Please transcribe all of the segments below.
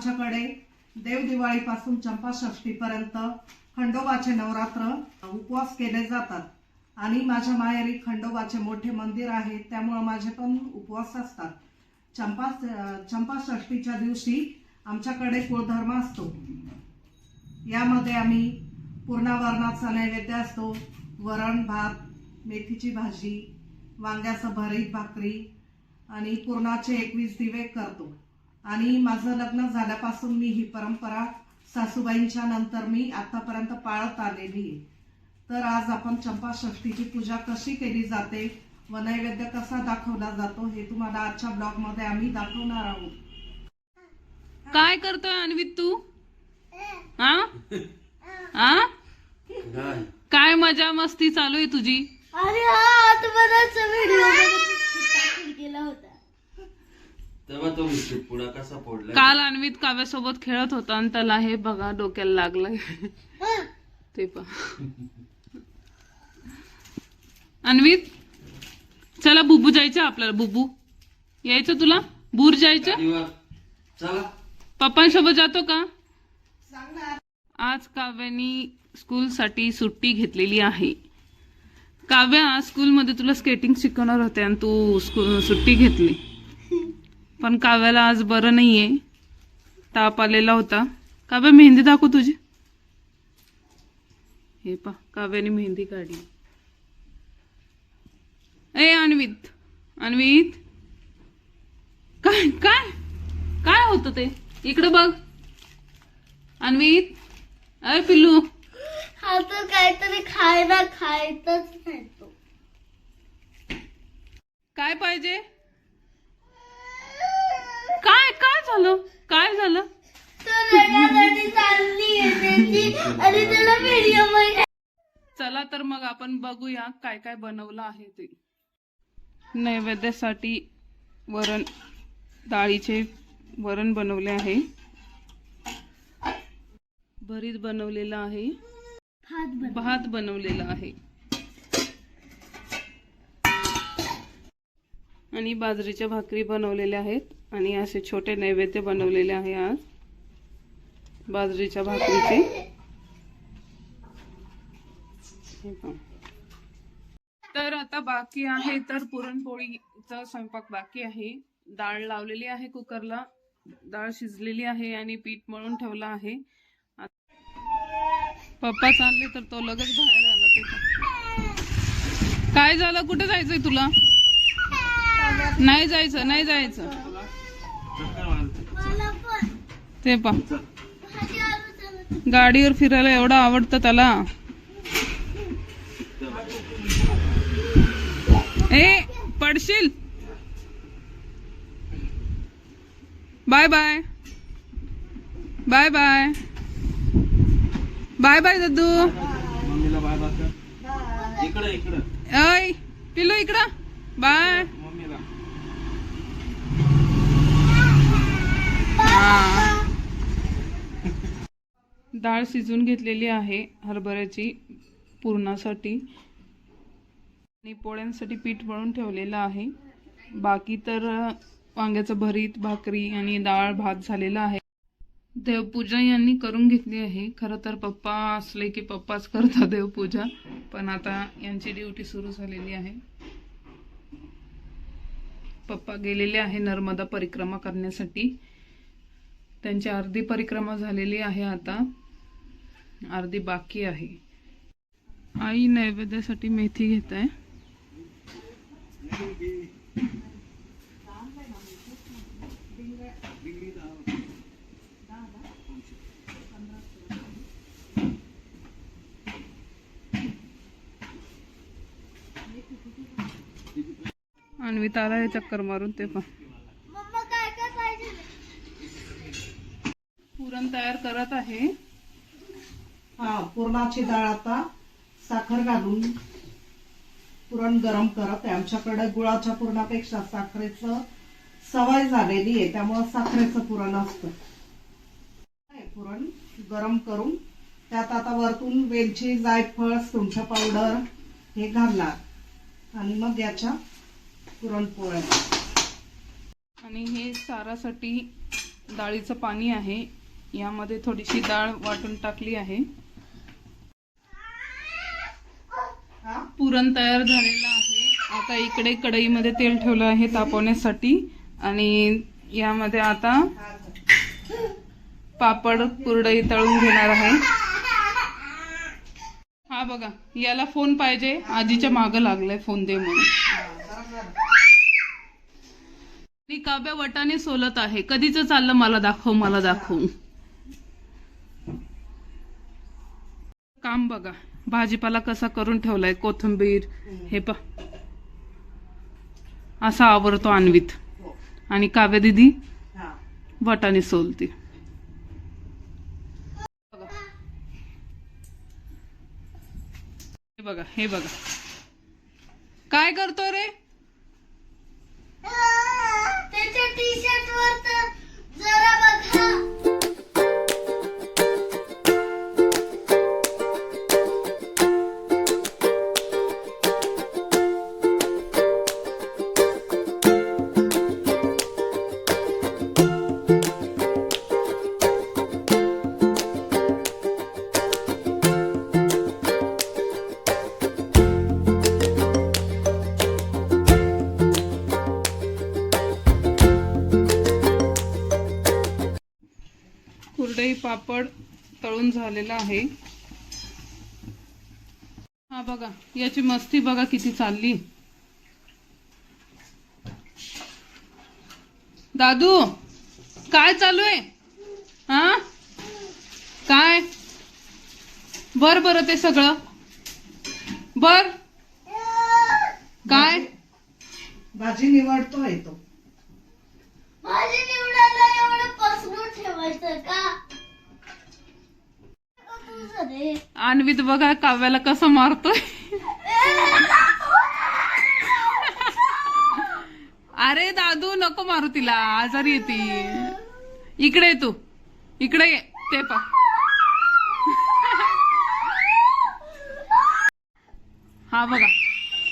आमच्याकडे देव दिवाळीपासून चंपाषष्ठीपर्यंत खंडोबाचे नवरात्र उपवास केले जातात आणि माझ्या माहेरी खंडोबाचे मोठे मंदिर आहे, त्यामुळे माझे पण उपवास असतात। चंपाषष्ठीच्या दिवशी आमच्याकडे कुळधर्म असतो। यामध्ये आम्ही पूर्णावरणाचा नैवेद्य असतो, वरण भात, मेथीची भाजी, वांग्याचं भरीत भाकरी आणि पूर्णाचे 21 दिवे करतो। आणि माझं लग्न झाल्यापासून मी ही परंपरा सासूबाईंच्या नंतर मी आतापर्यंत पाळत आलेली आहे। तर आज आपण चंपाषष्ठीची पूजा कशी केली जाते व नैवेद्य कसा दाखवला जातो हे तुम्हाला आजच्या ब्लॉग मध्ये आम्ही दाखवणार आहोत। काय करतोय अन्वित तू? हा हा काय मजा मस्ती चालू आहे तुझी? अरे हा तुम्हाला व्हिडिओ केला होता तेव्हा तो पुढा कसा फोडला। काल अन्वित काव्यासोबत खेळत होता आणि त्याला हे बघा डोक्याला लागलंय ते पहा। अन्वित चला बुबू जायचं आपल्याला, बुबू यायचं तुला? बूर जायचं? चला पप्पांसोबत जातो का? आज काव्यानी स्कूल साठी सुट्टी घेतलेली आहे। काव्या स्कूल मध्ये तुला स्केटिंग शिकवणार होते आणि तू सुट्टी घेतली, पण काव्याला आज बरं नाहीये, ताप आलेला होता। काव्या मेहंदी दाखव तुझी। हे पा काव्याने मेहंदी काढली। ए अन्वित, अन्वित काय काय काय होतं ते? इकडे बघ अन्वित। अय पिल्लू, हा तर काहीतरी खायला खायचंच नाही तो। काय पाहिजे? काय काय झालं? काय झालं? तो रडारडी चालली आहे आणि त्याला व्हिडिओ मध्ये। चला तर मग आपण बघूया काय काय बनवलं आहे ते। नैवेद्यासाठी वरण, डाळीचे वरण बनवले आहे, भरीत बनवलेला आहे, भात बनवलेला आहे आणि बाजरीच्या भाकरी बनवलेल्या आहेत आणि असे छोटे नैवेद्य बनवलेले आहे आज बाजरीच्या भाकरीचे। तर आता बाकी आहे तर पुरणपोळीचा स्वयंपाक बाकी आहे। डाळ लावलेली आहे कुकरला, डाळ शिजलेली आहे आणि पीठ मळून ठेवलं आहे। पप्पा चालले तर तो लगेच बाहेर आला। ते काय झालं? कुठे जायचंय तुला? नाही जायचं, नाही जायचं ते पा गाडीवर फिरायला एवढं आवडतं त्याला। ए पडशील। Bye bye bye bye bye bye दद्दू। मम्मीला बाय बाय इकडे इकडे। अय पिल्लू इकडं बाय। मम्मीला डाळ शिजून घेतलेली आहे हरभऱ्याची पुरणासाठी आणि पोळ्यांसाठी पीठ मळून ठेवलेलं आहे। बाकी तर वांग्याचं भरीत, भाकरी आणि डाळ भात झालेला आहे। देवपूजा यांनी करून घेतली आहे। खरं तर पप्पा असले की पप्पाच करतात देवपूजा, पण आता यांची ड्युटी सुरू झालेली आहे। पप्पा गेलेले आहे नर्मदा परिक्रमा करण्यासाठी। त्यांची अर्धी परिक्रमा झालेली आहे, आता अर्धी बाकी आहे। आई नैवेद्यासाठी मेथी घेत आहे। अन्वित आला चक्कर मारून ते पण मम्मा काय काय पाहिजे? पुरण तयार करत आहे। हा पुरणाची डाळ आता साखर घालून पुरण गरम करत आहे। आमच्याकडे गुळाच्या पुरणापेक्षा साखरेचं सवय झालेली आहे, त्यामुळे साखरेचं पुरण असतं। पुरण गरम करून त्यात आता वरतून वेलची, जायफळ, सुंठ पावडर हे घालणार आणि मग याच्या पुरणपोळ्या। आणि हे सारासाठी डाळीचं पाणी आहे. यामध्ये थोडीशी डाळ वाटून टाकली आहे. हा? पुरण तयार झालेलं आहे. आता इकडे कढईमध्ये तेल ठेवलं आहे तापवण्यासाठी आणि यामध्ये आता पापड कुरडई तळून घेणार आहे. हा बघा, याला फोन पाहिजे, आजीच्या मागं लागलाय फोन दे म्हणून. ती काव्या वटाने सोलत आहे. कधीच चाललं मला दाखव मला दाखव. काम बघा, भाजीपाला कसा करून ठेवलाय. कोथिंबीर हे असा आवरतो अन्वित. आणि काव्या दीदी हा. वटाने सोलते. हे बघा काय करतो रे. त्याच्या टी शर्ट वर तर जरा बघा. कुरडई पापड तळून झालेला आहे. हा बघा, याची मस्ती बघा किती चालली. दादू काय चालू आहे. हा काय बर ते सगळं बर काय भाजी निवडतोय तो. भाजी निवडायला एवढं पसरून ठेवायचं का? तुझं रे. अन्वित बघा काव्याला कसं मारतोय. अरे दादू नको मारू तिला, आजारी येते. इकडे ये तू, इकडे ये. ते पा हा बघा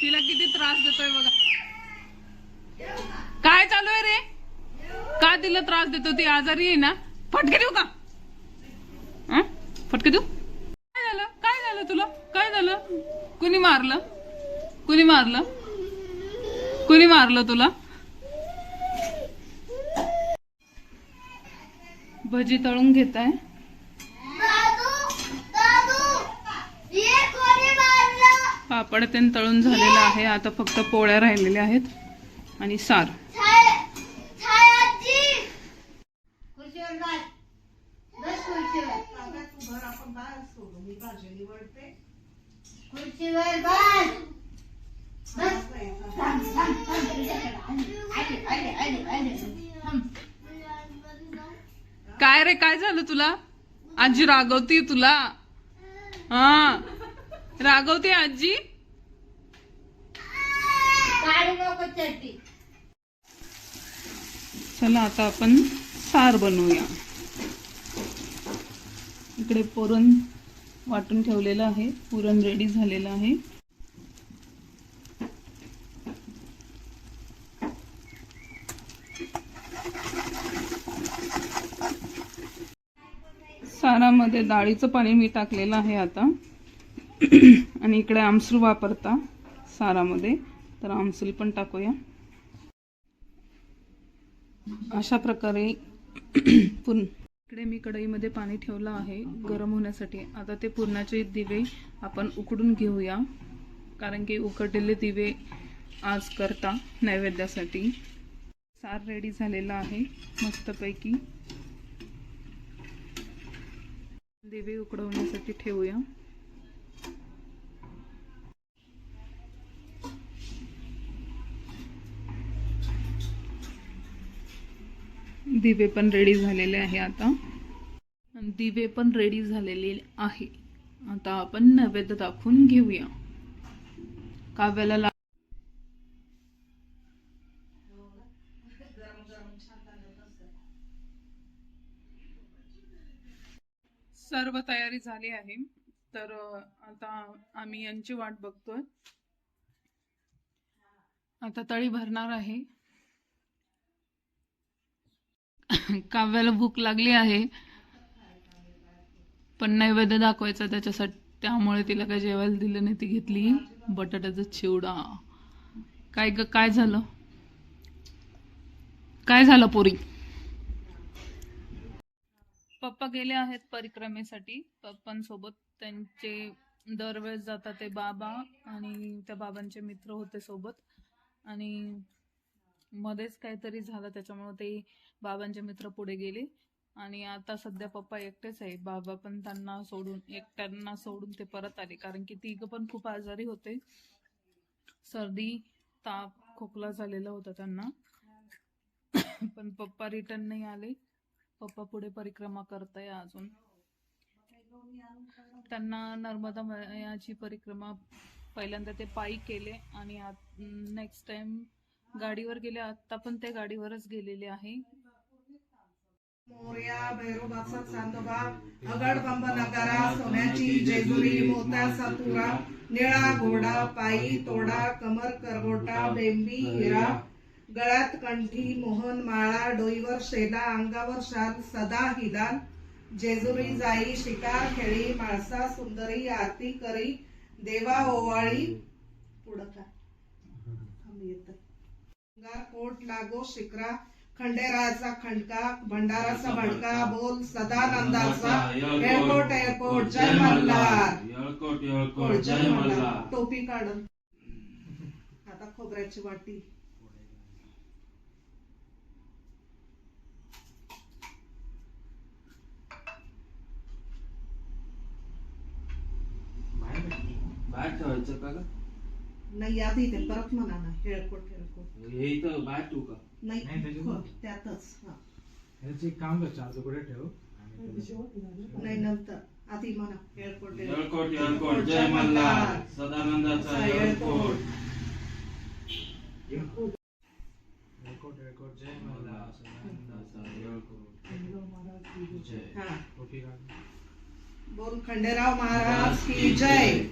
तिला किती त्रास देतोय बघा. काय चालू आहे रे. का तिला त्रास देतो. ती आजारी आहे ना. फटके देऊ का. फटके देऊ. काय झालं तुला. काय झालं. कुणी मारलं तुला. भजी तळून घेत आहे. ये कोणी मारलं. पापड ते तळून झालेला आहे. आता फक्त पोळ्या राहिलेल्या आहेत आणि सार. छायाजी खुशीवर बस. बस खुशीवर. काव्या, तू घर आपण बाहेर सोडू. मी भाजी निवडते. खुशीवर बस. बस. काय रे काय झालं तुला. आजी रागवती तुला. हा रागवते आजी. काढू नको चड्डी. चला आता आपण सार बनवूया. इकडे पुरण वाटून ठेवलेलं आहे. पुरण रेडी झालेलं आहे. सारामध्ये डाळीचं पाणी मी टाकलेलं आहे आता. आणि इकडे आमसूल वापरता सारामध्ये, तर आमसूल पण टाकूया. अशा प्रकारे इकडे मी कढईमध्ये पाणी ठेवलं आहे गरम होण्यासाठी. आता ते पुरणाचे दिवे आपण उकडून घेऊया, कारण की उकडलेले दिवे आज करता नैवेद्यासाठी. सार रेडी झालेला आहे मस्तपैकी. दिवे उकडवण्यासाठी ठेवूया. दिवे पण रेडी झालेले आहे आता. दिवे पण रेडी झालेले आहे. आता आपण नैवेद्य दाखवून घेऊया. काव्याला सर्व तयारी झाली आहे. तर आता आम्ही यांची वाट बघतोय. आता तळी भरणार आहे. काव्याला भूक लागली आहे पण नैवेद्य दाखवायचा त्याच्यासाठी, त्यामुळे तिला काय जेवायला दिलं नाही. ती घेतली बटाट्याचा चिवडा. काय झालं? काय झालं पोरी? पप्पा गेले आहेत परिक्रमेसाठी. पप्पांसोबत त्यांचे दरवेळेस जातात ते बाबा आणि त्या बाबांचे मित्र होते सोबत, आणि मध्येच काहीतरी झालं त्याच्यामुळे ते बाबांचे मित्र पुढे गेले आणि आता सध्या पप्पा एकटेच आहे. बाबा पण एकट्यांना सोडून ते परत आले, कारण की तिघं पण खूप आजारी होते. सर्दी, ताप, खोकला झालेला होता त्यांना. पण पप्पा रिटर्न नाही आले. पप्पा पुढे परिक्रमा करताय अजून. त्यांना नर्मदा मैयाची परिक्रमा पहिल्यांदा ते पायी केले आणि नेक्स्ट टाइम गाडीवर गेले. आता पण ते गाडीवरच गेलेले आहे. मोरया भैरोबाचा चांदोबा, अगडबंब नगारा, सोन्याची जेजुरी, मोत्याचा तुरा, निळा घोडा, पायी तोडा, कमर करगोटा, बेंबी हिरा, गळ्यात कंठी, मोहन माळा, डोईवर शेला, अंगावर शाल, सदा हिलाल, जेजुरी जाई, शिकार खेळी, माळसा सुंदरी, आरती करी, देवा ओवाळी. पुढं काय येत? कोट लागो शिकरा, खंडेरायाचा खंडका, भंडाराचा भडका, बोल सदानंदाचा, एअरपोर्ट एअरपोर्ट जय मल्हार, येळकोट येळकोट जय मल्हार. टोपी काढून आता खोबऱ्याची वाटी. बाहेर ठेवायचं का ग? नाही आधी ते परत म्हणा ना, हेळकोट हेळकोट. हे इथं बाहेर ठेवू का? नाही त्याच्यात हो, त्यातच. हा. ह्याचं एक काम कर, 4 तुकडे ठेव नाही नंतर आधी म्हणा हेळकोट येळकोट येळकोट जय मल्हार, सदानंदाचा येळकोट. येळकोट येळकोट जय मल्हार, सदानंदाचा येळकोट जय. हा टोपी काढ. बोल खंडेराव महाराज की जय.